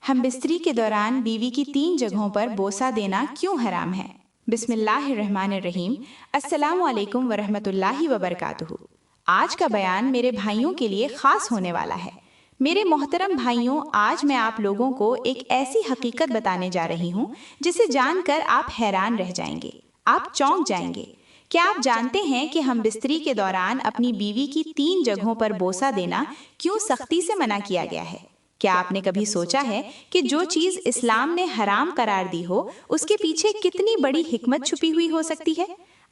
हम बिस्तरी के दौरान बीवी की 3 जगहों पर बोसा देना क्यों हराम है? बिस्मिल्लाहिर्रहमानिर्रहीम। अस्सलामु अलैकुम वरहमतुल्लाहि वबरकातुहू। आज का बयान मेरे भाइयों के लिए खास होने वाला है। मेरे मोहतरम भाइयों, आज मैं आप लोगों को एक ऐसी हकीकत बताने जा रही हूँ जिसे जानकर आप हैरान रह जाएंगे, आप चौंक जाएंगे। क्या आप जानते हैं कि हम बिस्तरी के दौरान अपनी बीवी की 3 जगहों पर बोसा देना क्यों सख्ती से मना किया गया है? क्या आपने कभी सोचा है कि जो चीज इस्लाम ने हराम करार दी हो, उसके पीछे कितनी बड़ी हिकमत छुपी हुई हो सकती है?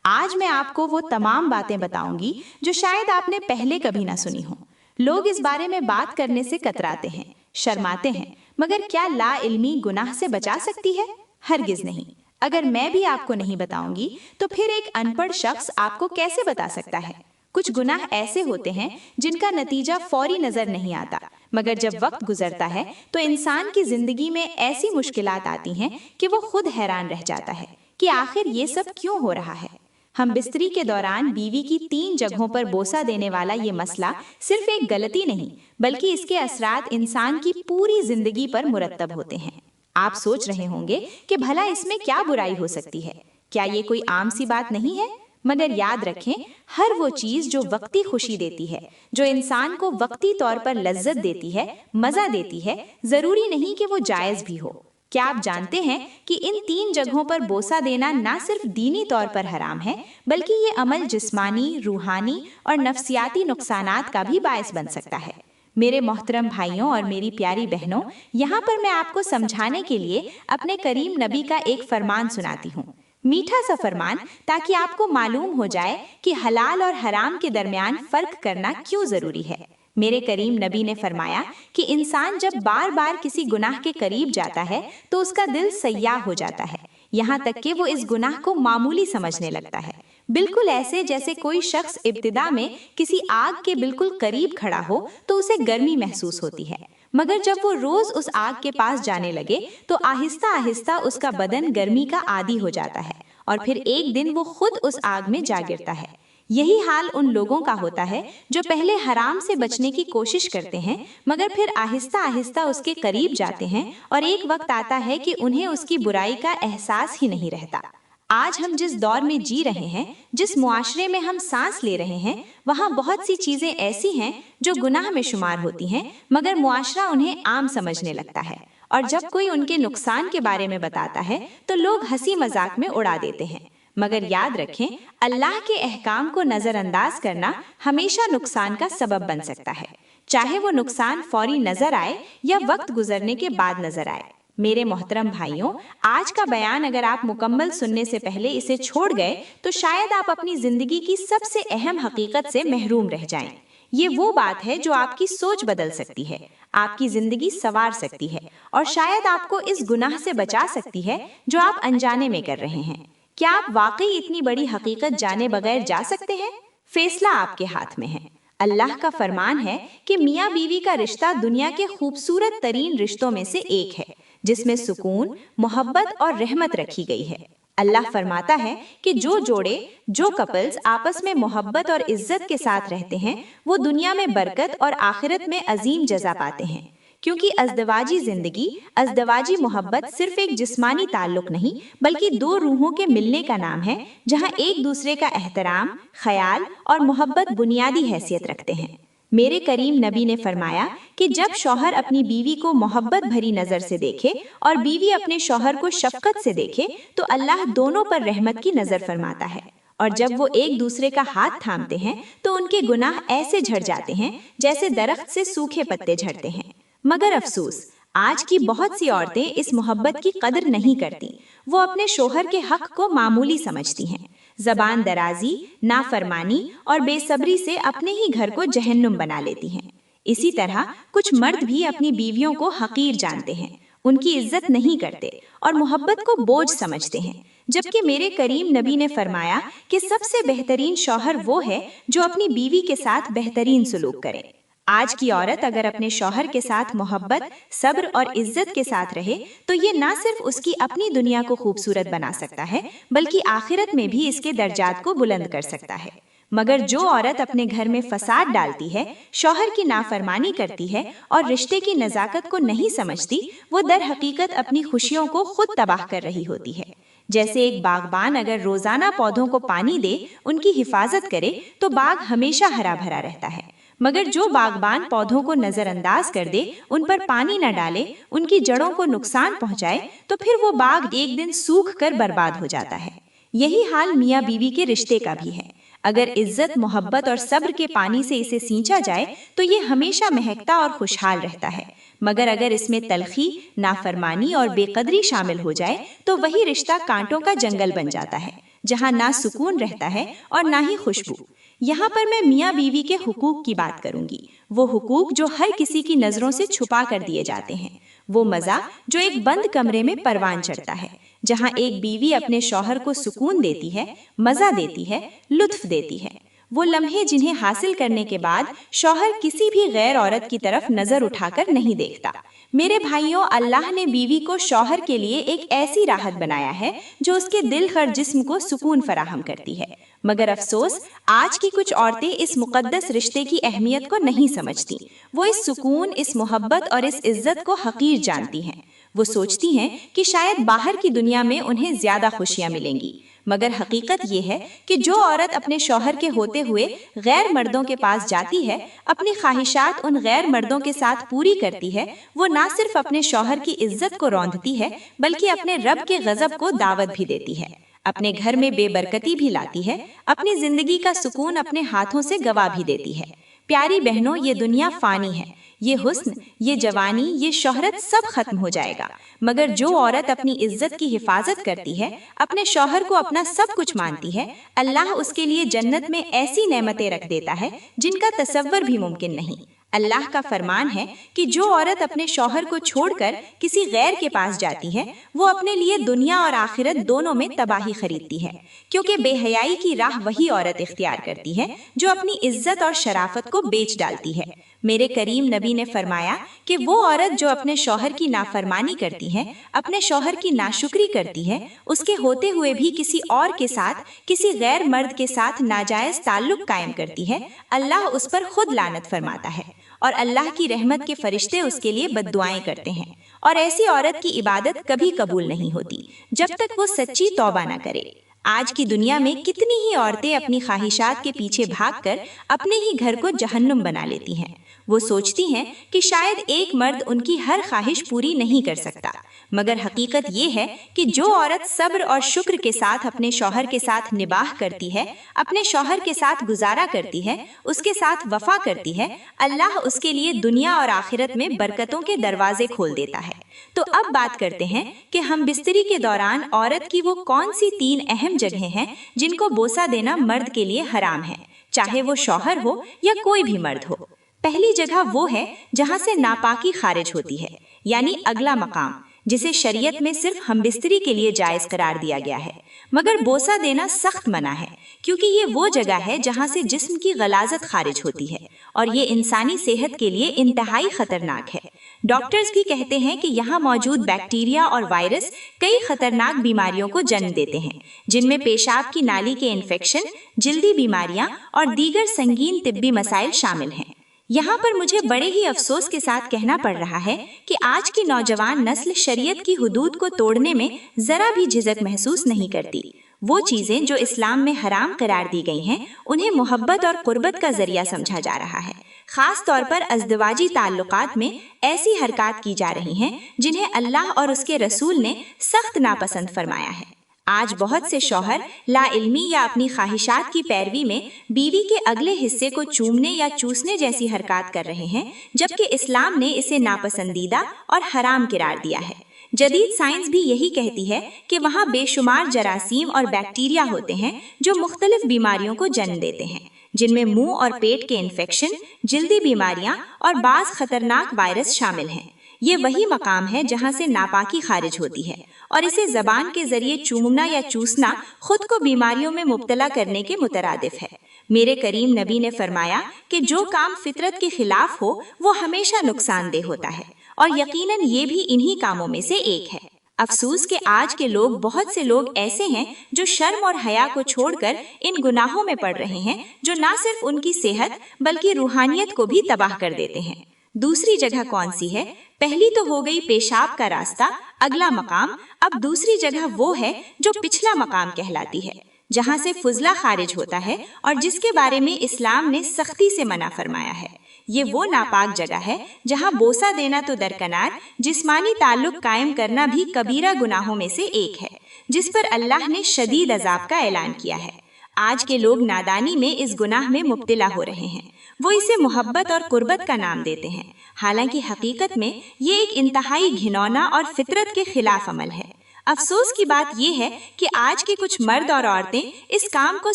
आज मैं आपको वो तमाम बातें बताऊंगी जो शायद आपने पहले कभी ना सुनी हो। लोग इस बारे में बात करने से कतराते हैं, शर्माते हैं, मगर क्या ला इल्मी गुनाह से बचा सकती है? हरगिज नहीं। अगर मैं भी आपको नहीं बताऊंगी तो फिर एक अनपढ़ शख्स आपको कैसे बता सकता है? कुछ गुनाह ऐसे होते हैं जिनका नतीजा फौरी नजर नहीं आता, मगर जब वक्त गुजरता है तो इंसान की जिंदगी में ऐसी मुश्किलात आती हैं कि वो खुद हैरान रह जाता है कि आखिर ये सब क्यों हो रहा है। हम बिस्तरी के दौरान बीवी की 3 जगहों पर बोसा देने वाला ये मसला सिर्फ एक गलती नहीं, बल्कि इसके असरात इंसान की पूरी जिंदगी पर मुरतब होते हैं। आप सोच रहे होंगे कि भला इसमें क्या बुराई हो सकती है? क्या ये कोई आम सी बात नहीं है? मगर याद रखें, हर वो चीज जो वक्ती खुशी देती है, जो इंसान को वक्ती तौर पर लज्जत देती है, मजा देती है, जरूरी नहीं कि वो जायज भी हो। क्या आप जानते हैं कि इन 3 जगहों पर बोसा देना ना सिर्फ दीनी तौर पर हराम है, बल्कि ये अमल जिस्मानी, रूहानी और नफ्सियाती नुकसानात का भी बायस बन सकता है। मेरे मोहतरम भाइयों और मेरी प्यारी बहनों, यहाँ पर मैं आपको समझाने के लिए अपने करीम नबी का एक फरमान सुनाती हूँ, मीठा सा फरमान, ताकि आपको मालूम हो जाए कि हलाल और हराम के दरमियान फर्क करना क्यों जरूरी है। मेरे करीम नबी ने फरमाया कि इंसान जब बार बार किसी गुनाह के करीब जाता है तो उसका दिल सयाह हो जाता है, यहाँ तक कि वो इस गुनाह को मामूली समझने लगता है। बिल्कुल ऐसे जैसे कोई शख्स इब्तिदा में किसी आग के बिल्कुल करीब खड़ा हो तो उसे गर्मी महसूस होती है, मगर जब वो रोज उस आग के पास जाने लगे तो आहिस्ता आहिस्ता उसका बदन गर्मी का आदी हो जाता है और फिर एक दिन वो खुद उस आग में जा गिरता है। यही हाल उन लोगों का होता है जो पहले हराम से बचने की कोशिश करते हैं, मगर फिर आहिस्ता आहिस्ता उसके करीब जाते हैं और एक वक्त आता है कि उन्हें उसकी बुराई का एहसास ही नहीं रहता। आज हम जिस दौर में जी रहे हैं, जिस मुआशरे में हम सांस ले रहे हैं, वहाँ बहुत सी चीजें ऐसी हैं जो गुनाह में शुमार होती हैं, मगर मुआशरा उन्हें आम समझने लगता है और जब कोई उनके नुकसान के बारे में बताता है तो लोग हंसी मजाक में उड़ा देते हैं। मगर याद रखें, अल्लाह के अहकाम को नजरअंदाज करना हमेशा नुकसान का सबब बन सकता है, चाहे वो नुकसान फौरी नजर आए या वक्त गुजरने के बाद नजर आए। मेरे मोहतरम भाइयों, आज का बयान अगर आप मुकम्मल सुनने से पहले इसे छोड़ गए तो शायद आप अपनी जिंदगी की सबसे अहम हकीकत से महरूम रह जाएं। ये वो बात है जो आपकी सोच बदल सकती है, आपकी जिंदगी संवार सकती है और शायद आपको इस गुनाह से बचा सकती है जो आप अनजाने में कर रहे हैं। क्या आप वाकई इतनी बड़ी हकीकत जाने बगैर जा सकते हैं? फैसला आपके हाथ में है। अल्लाह का फरमान है कि मियाँ बीवी का रिश्ता दुनिया के खूबसूरत तरीन रिश्तों में से एक है, जिसमें सुकून, मोहब्बत और रहमत रखी गई है। अल्लाह फरमाता है कि जो जोड़े, जो कपल्स आपस में मोहब्बत और इज्जत के साथ रहते हैं, वो दुनिया में बरकत और आखिरत में अजीम जज़ा पाते हैं। क्योंकि अज़दवाजी जिंदगी, अज़दवाजी मोहब्बत सिर्फ एक जिस्मानी ताल्लुक नहीं, बल्कि 2 रूहों के मिलने का नाम है, जहां एक दूसरे का एहतराम, ख्याल और मोहब्बत बुनियादी हैसियत रखते हैं। मेरे करीम नबी ने फरमाया कि जब शौहर अपनी बीवी को मोहब्बत भरी नजर से देखे और बीवी अपने शौहर को शफकत से देखे तो अल्लाह दोनों पर रहमत की नजर फरमाता है, और जब वो एक दूसरे का हाथ थामते हैं तो उनके गुनाह ऐसे झड़ जाते हैं जैसे दरख्त से सूखे पत्ते झड़ते हैं। मगर अफसोस, आज की बहुत सी औरतें इस मोहब्बत की कदर नहीं करती। वो अपने शोहर के हक को मामूली समझती हैं, जबान दराजी, नाफरमानी और बेसब्री से अपने ही घर को जहन्नुम बना लेती हैं। इसी तरह कुछ मर्द भी अपनी बीवियों को हकीर जानते हैं, उनकी इज्जत नहीं करते और मोहब्बत को बोझ समझते हैं, जबकि मेरे करीम नबी ने फरमाया कि सबसे बेहतरीन शौहर वो है जो अपनी बीवी के साथ बेहतरीन सलूक करे। आज की औरत अगर अपने शौहर के साथ मोहब्बत, सब्र और इज्जत के साथ रहे तो ये ना सिर्फ उसकी अपनी दुनिया को खूबसूरत बना सकता है, बल्कि आखिरत में भी इसके दर्जात को बुलंद कर सकता है। मगर जो औरत अपने घर में फसाद डालती है, शौहर की नाफरमानी करती है और रिश्ते की नज़ाकत को नहीं समझती, वो दर हकीकत अपनी खुशियों को खुद तबाह कर रही होती है। जैसे एक बागबान अगर रोजाना पौधों को पानी दे, उनकी हिफाजत करे, तो बाग हमेशा हरा भरा रहता है। मगर जो बागबान पौधों को नजरअंदाज कर दे, उन पर पानी न डाले, उनकी जड़ों को नुकसान पहुंचाए, तो फिर वो बाग एक दिन सूख कर बर्बाद हो जाता है। यही हाल मियाँ बीवी के रिश्ते का भी है। अगर इज्जत, मोहब्बत और सब्र के पानी से इसे सींचा जाए तो ये हमेशा महकता और खुशहाल रहता है। मगर अगर इसमें तलखी, नाफरमानी और बेकदरी शामिल हो जाए तो वही रिश्ता कांटों का जंगल बन जाता है, जहाँ ना सुकून रहता है और ना ही खुशबू। यहाँ पर मैं मियाँ बीवी के हुकूक की बात करूंगी, वो हुकूक जो हर किसी की नजरों से छुपा कर दिए जाते हैं। वो मजा जो एक बंद कमरे में परवान चढ़ता है, जहाँ एक बीवी अपने शौहर को सुकून देती है, मजा देती है, लुत्फ देती है। वो लम्हे जिन्हें हासिल करने के बाद शौहर किसी भी गैर औरत की तरफ नजर उठाकर नहीं देखता। मेरे भाइयों, अल्लाह ने बीवी को शौहर के लिए एक ऐसी राहत बनाया है जो उसके दिल हर जिस्म को सुकून फराहम करती है। मगर अफसोस, आज की कुछ औरतें इस मुकद्दस रिश्ते की अहमियत को नहीं समझती। वो इस सुकून, इस मोहब्बत और इस इज्जत को हकीर जानती हैं। वो सोचती हैं कि शायद बाहर की दुनिया में उन्हें ज्यादा खुशियां मिलेंगी, मगर हकीकत ये है कि जो औरत अपने शौहर के होते हुए गैर मर्दों के पास जाती है, अपनी ख्वाहिशात उन गैर मर्दों के साथ पूरी करती है, वो ना सिर्फ अपने शौहर की इज्जत को रौंदती है, बल्कि अपने रब के गजब को दावत भी देती है, अपने घर में बेबरकती भी लाती है, अपनी जिंदगी का सुकून अपने हाथों से गवा भी देती है। प्यारी बहनों, ये दुनिया फानी है, ये हुस्न, ये जवानी, ये शोहरत सब खत्म हो जाएगा। मगर जो औरत अपनी इज्जत की हिफाजत करती है, अपने शौहर को अपना सब कुछ मानती है, अल्लाह उसके लिए जन्नत में ऐसी नेमतें रख देता है जिनका तसव्वुर भी मुमकिन नहीं। अल्लाह का फरमान है कि जो औरत अपने शौहर को छोड़कर किसी गैर के पास जाती है, वो अपने लिए दुनिया और आखिरत दोनों में तबाही खरीदती है, क्योंकि बेहयाई की राह वही औरत इख्तियार करती है जो अपनी इज्जत और शराफत को बेच डालती है। मेरे करीम नबी ने फरमाया कि वो औरत जो अपने शौहर की नाफरमानी करती है, अपने शौहर की नाशुक्री करती है, उसके होते हुए भी किसी और के साथ, किसी गैर मर्द के साथ नाजायज ताल्लुक कायम करती है, अल्लाह उस पर खुद लानत फरमाता है और अल्लाह की रहमत के फरिश्ते उसके लिए बद्दुआएं करते हैं। और ऐसी औरत की इबादत कभी कबूल नहीं होती जब तक वो सच्ची तौबा न करे। आज की दुनिया में कितनी ही औरतें अपनी ख्वाहिशात के पीछे भागकर अपने ही घर को जहन्नुम बना लेती हैं। वो सोचती हैं कि शायद एक मर्द उनकी हर ख्वाहिश पूरी नहीं कर सकता, मगर हकीकत ये है कि जो औरत सब्र और शुक्र के साथ अपने शौहर के साथ निबाह करती है, अपने शौहर के साथ गुजारा करती है, उसके साथ वफा करती है, अल्लाह उसके लिए दुनिया और आखिरत में बरकतों के दरवाजे खोल देता है। तो अब बात करते हैं कि हम बिस्तरी के दौरान औरत की वो कौन सी 3 अहम जगहें हैं जिनको बोसा देना मर्द के लिए हराम है, चाहे वो शौहर हो या कोई भी मर्द हो। पहली जगह वो है जहाँ से नापाकी खारिज होती है, यानी अगला मकाम, जिसे शरीयत में सिर्फ हमबिस्तरी के लिए जायज करार दिया गया है, मगर बोसा देना सख्त मना है, क्योंकि ये वो जगह है जहाँ से जिस्म की गलाजत खारिज होती है और ये इंसानी सेहत के लिए इंतहाई खतरनाक है। डॉक्टर्स भी कहते हैं कि यहाँ मौजूद बैक्टीरिया और वायरस कई खतरनाक बीमारियों को जन्म देते हैं, जिनमें पेशाब की नाली के इन्फेक्शन, जिल्दी बीमारियां और दीगर संगीन तिब्बी मसाइल शामिल हैं। यहाँ पर मुझे बड़े ही अफसोस के साथ कहना पड़ रहा है कि आज की नौजवान नस्ल शरीयत की हुदूद को तोड़ने में जरा भी झिझक महसूस नहीं करती। वो चीजें जो इस्लाम में हराम करार दी गई हैं, उन्हें मोहब्बत और कुर्बत का जरिया समझा जा रहा है। खास तौर पर अज़दवाजी ताल्लुकात में ऐसी हरकत की जा रही हैं जिन्हें अल्लाह और उसके रसूल ने सख्त नापसंद फरमाया है। आज बहुत से शौहर लाइल्मी या अपनी ख्वाहिशात की पैरवी में बीवी के अगले हिस्से को चूमने या चूसने जैसी हरकत कर रहे हैं, जबकि इस्लाम ने इसे नापसंदीदा और हराम करार दिया है। जदीद साइंस भी यही कहती है कि वहाँ बेशुमार जरासीम और बैक्टीरिया होते हैं जो मुख्तलिफ बीमारियों को जन्म देते हैं, जिनमें मुंह और पेट के इन्फेक्शन, जिल्दी बीमारियां और बाज़ खतरनाक वायरस शामिल हैं। ये वही मकाम है जहाँ से नापाकी खारिज होती है और इसे जबान के जरिए चूमना या चूसना खुद को बीमारियों में मुब्तला करने के मुतरादिफ है। मेरे करीम नबी ने फरमाया कि जो काम फितरत के खिलाफ हो वो हमेशा नुकसानदेह होता है और यकीनन ये भी इन्हीं कामों में से एक है। افسوس کہ آج کے لوگ، بہت سے لوگ ایسے ہیں جو شرم اور حیا کو چھوڑ کر ان گناہوں میں پڑ رہے ہیں جو نہ صرف ان کی صحت بلکہ روحانیت کو بھی تباہ کر دیتے ہیں۔ دوسری جگہ کون سی ہے؟ پہلی تو ہو گئی پیشاب کا راستہ، اگلا مقام۔ اب دوسری جگہ وہ ہے جو پچھلا مقام کہلاتی ہے، جہاں سے فضلہ خارج ہوتا ہے اور جس کے بارے میں اسلام نے سختی سے منع فرمایا ہے۔ یہ وہ ناپاک جگہ ہے جہاں بوسہ دینا تو درکنار، جسمانی تعلق قائم کرنا بھی کبیرہ گناہوں میں سے ایک ہے، جس پر اللہ نے شدید عذاب کا اعلان کیا ہے۔ آج کے لوگ نادانی میں اس گناہ میں مبتلا ہو رہے ہیں۔ وہ اسے محبت اور قربت کا نام دیتے ہیں، حالانکہ حقیقت میں یہ ایک انتہائی گھنونا اور فطرت کے خلاف عمل ہے۔ افسوس کی بات یہ ہے کہ آج کے کچھ مرد اور عورتیں اس کام کو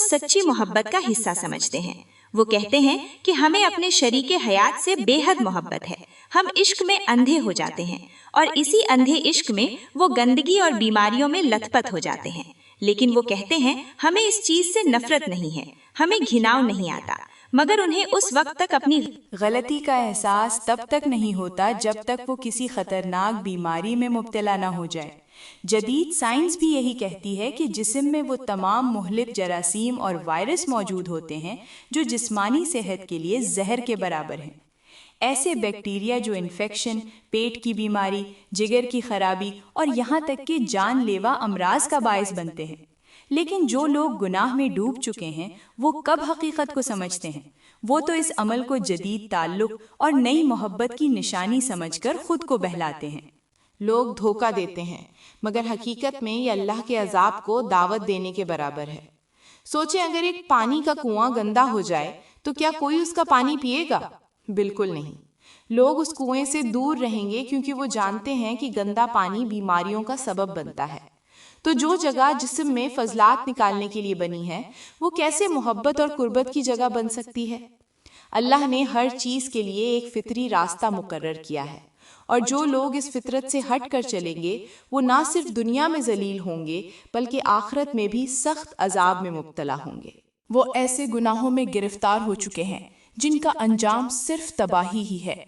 سچی محبت کا حصہ سمجھتے ہیں۔ وہ کہتے ہیں کہ ہمیں اپنے شریک حیات سے بے حد محبت ہے، ہم عشق میں اندھے ہو جاتے ہیں اور اسی اندھے عشق میں وہ گندگی اور بیماریوں میں لت پت ہو جاتے ہیں۔ لیکن وہ کہتے ہیں ہمیں اس چیز سے نفرت نہیں ہے، ہمیں گھناؤ نہیں آتا، مگر انہیں اس وقت تک اپنی غلطی کا احساس تب تک نہیں ہوتا جب تک وہ کسی خطرناک بیماری میں مبتلا نہ ہو جائے۔ جدید سائنس بھی یہی کہتی ہے کہ جسم میں وہ تمام مہلک جراثیم اور وائرس موجود ہوتے ہیں جو جسمانی صحت کے لیے زہر کے برابر ہیں۔ ایسے بیکٹیریا جو انفیکشن، پیٹ کی بیماری، جگر کی خرابی اور یہاں تک کہ جان لیوا امراض کا باعث بنتے ہیں۔ لیکن جو لوگ گناہ میں ڈوب چکے ہیں وہ کب حقیقت کو سمجھتے ہیں؟ وہ تو اس عمل کو جدید تعلق اور نئی محبت کی نشانی سمجھ کر خود کو بہلاتے ہیں۔ لوگ دھوکہ دیتے ہیں، مگر حقیقت میں یہ اللہ کے عذاب کو دعوت دینے کے برابر ہے۔ سوچیں اگر ایک پانی کا کنواں گندا ہو جائے تو کیا کوئی اس کا پانی پیے گا؟ بالکل نہیں۔ لوگ اس کنویں سے دور رہیں گے کیونکہ وہ جانتے ہیں کہ گندا پانی بیماریوں کا سبب بنتا ہے۔ تو جو جگہ جسم میں فضلات نکالنے کے لیے بنی ہے وہ کیسے محبت اور قربت کی جگہ بن سکتی ہے؟ اللہ نے ہر چیز کے لیے ایک فطری راستہ مقرر کیا ہے، اور جو لوگ اس فطرت سے ہٹ کر چلیں گے وہ نہ صرف دنیا میں ذلیل ہوں گے بلکہ آخرت میں بھی سخت عذاب میں مبتلا ہوں گے۔ وہ ایسے گناہوں میں گرفتار ہو چکے ہیں جن کا انجام صرف تباہی ہی ہے۔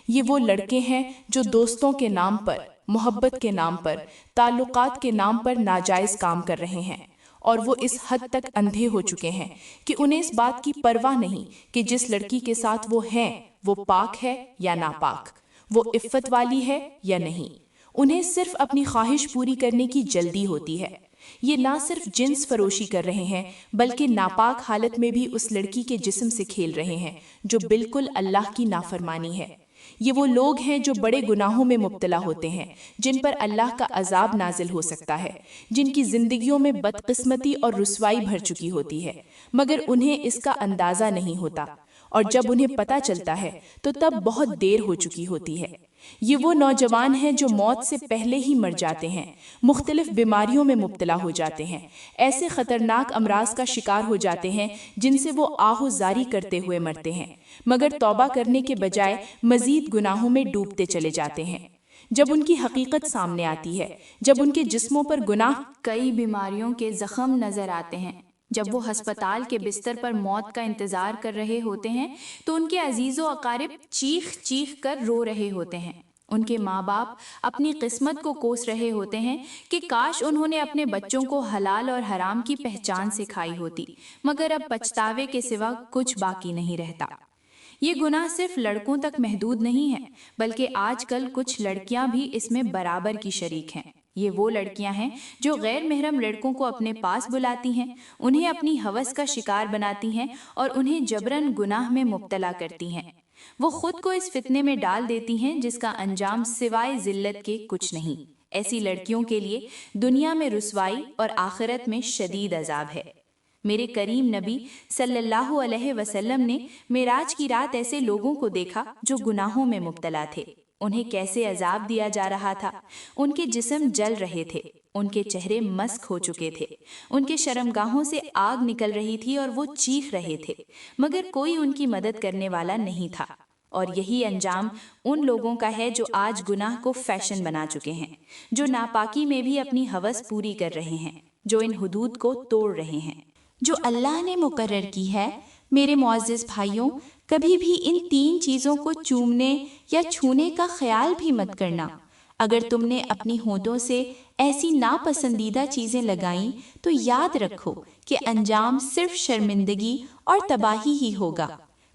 یہ وہ لڑکے ہیں جو دوستوں کے نام پر، محبت کے نام پر، تعلقات کے نام پر ناجائز کام کر رہے ہیں، اور وہ اس حد تک اندھے ہو چکے ہیں کہ انہیں اس بات کی پرواہ نہیں کہ جس لڑکی کے ساتھ وہ ہیں وہ پاک ہے یا ناپاک، وہ عفت والی ہے یا نہیں۔ انہیں صرف اپنی خواہش پوری کرنے کی جلدی ہوتی ہے۔ یہ نہ صرف جنس فروشی کر رہے ہیں بلکہ ناپاک حالت میں بھی اس لڑکی کے جسم سے کھیل رہے ہیں جو بالکل اللہ کی نافرمانی ہے۔ یہ وہ لوگ ہیں جو بڑے گناہوں میں مبتلا ہوتے ہیں، جن پر اللہ کا عذاب نازل ہو سکتا ہے، جن کی زندگیوں میں بدقسمتی اور رسوائی بھر چکی ہوتی ہے، مگر انہیں اس کا اندازہ نہیں ہوتا، اور جب انہیں پتہ چلتا ہے تو تب بہت دیر ہو چکی ہوتی ہے۔ یہ وہ نوجوان ہیں جو موت سے پہلے ہی مر جاتے ہیں، مختلف بیماریوں میں مبتلا ہو جاتے ہیں، ایسے خطرناک امراض کا شکار ہو جاتے ہیں جن سے وہ آہ و زاری کرتے ہوئے مرتے ہیں، مگر توبہ کرنے کے بجائے مزید گناہوں میں ڈوبتے چلے جاتے ہیں۔ جب ان کی حقیقت سامنے آتی ہے، جب ان کے جسموں پر گناہ کئی بیماریوں کے زخم نظر آتے ہیں، جب وہ ہسپتال کے بستر پر موت کا انتظار کر رہے ہوتے ہیں تو ان کے عزیز و اقارب چیخ چیخ کر رو رہے ہوتے ہیں۔ ان کے ماں باپ اپنی قسمت کو کوس رہے ہوتے ہیں کہ کاش انہوں نے اپنے بچوں کو حلال اور حرام کی پہچان سکھائی ہوتی، مگر اب پچھتاوے کے سوا کچھ باقی نہیں رہتا۔ یہ گناہ صرف لڑکوں تک محدود نہیں ہے، بلکہ آج کل کچھ لڑکیاں بھی اس میں برابر کی شریک ہیں۔ یہ وہ لڑکیاں ہیں جو غیر محرم لڑکوں کو اپنے پاس بلاتی ہیں، انہیں اپنی ہوس کا شکار بناتی ہیں اور انہیں جبراً گناہ میں مبتلا کرتی ہیں۔ وہ خود کو اس فتنے میں ڈال دیتی ہیں جس کا انجام سوائے ذلت کے کچھ نہیں۔ ایسی لڑکیوں کے لیے دنیا میں رسوائی اور آخرت میں شدید عذاب ہے۔ میرے کریم نبی صلی اللہ علیہ وسلم نے معراج کی رات ایسے لوگوں کو دیکھا جو گناہوں میں مبتلا تھے۔ انہیں کیسے عذاب دیا جا رہا تھا، ان کے جسم جل رہے تھے، ان کے چہرے مسخ ہو چکے تھے، ان کے شرمگاہوں سے آگ نکل رہی تھی اور وہ چیخ رہے تھے، مگر کوئی ان کی مدد کرنے والا نہیں تھا۔ اور یہی انجام ان لوگوں کا ہے جو آج گناہ کو فیشن بنا چکے ہیں، جو ناپاکی میں بھی اپنی ہوس پوری کر رہے ہیں، جو ان حدود کو توڑ رہے ہیں جو اللہ نے مقرر کی ہے۔ میرے معزز بھائیوں، کبھی بھی ان 3 چیزوں کو چومنے یا چھونے کا خیال بھی مت کرنا۔ اگر تم نے اپنی ہونٹوں سے ایسی ناپسندیدہ چیزیں لگائیں تو یاد رکھو کہ انجام صرف شرمندگی اور تباہی ہی ہوگا۔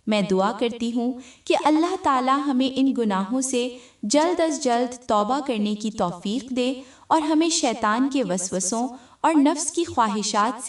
میں دعا کرتی ہوں کہ اللہ تعالی ہمیں ان گناہوں سے جلد از جلد توبہ کرنے کی توفیق دے اور ہمیں شیطان کے وسوسوں اور نفس کی خواہشات سے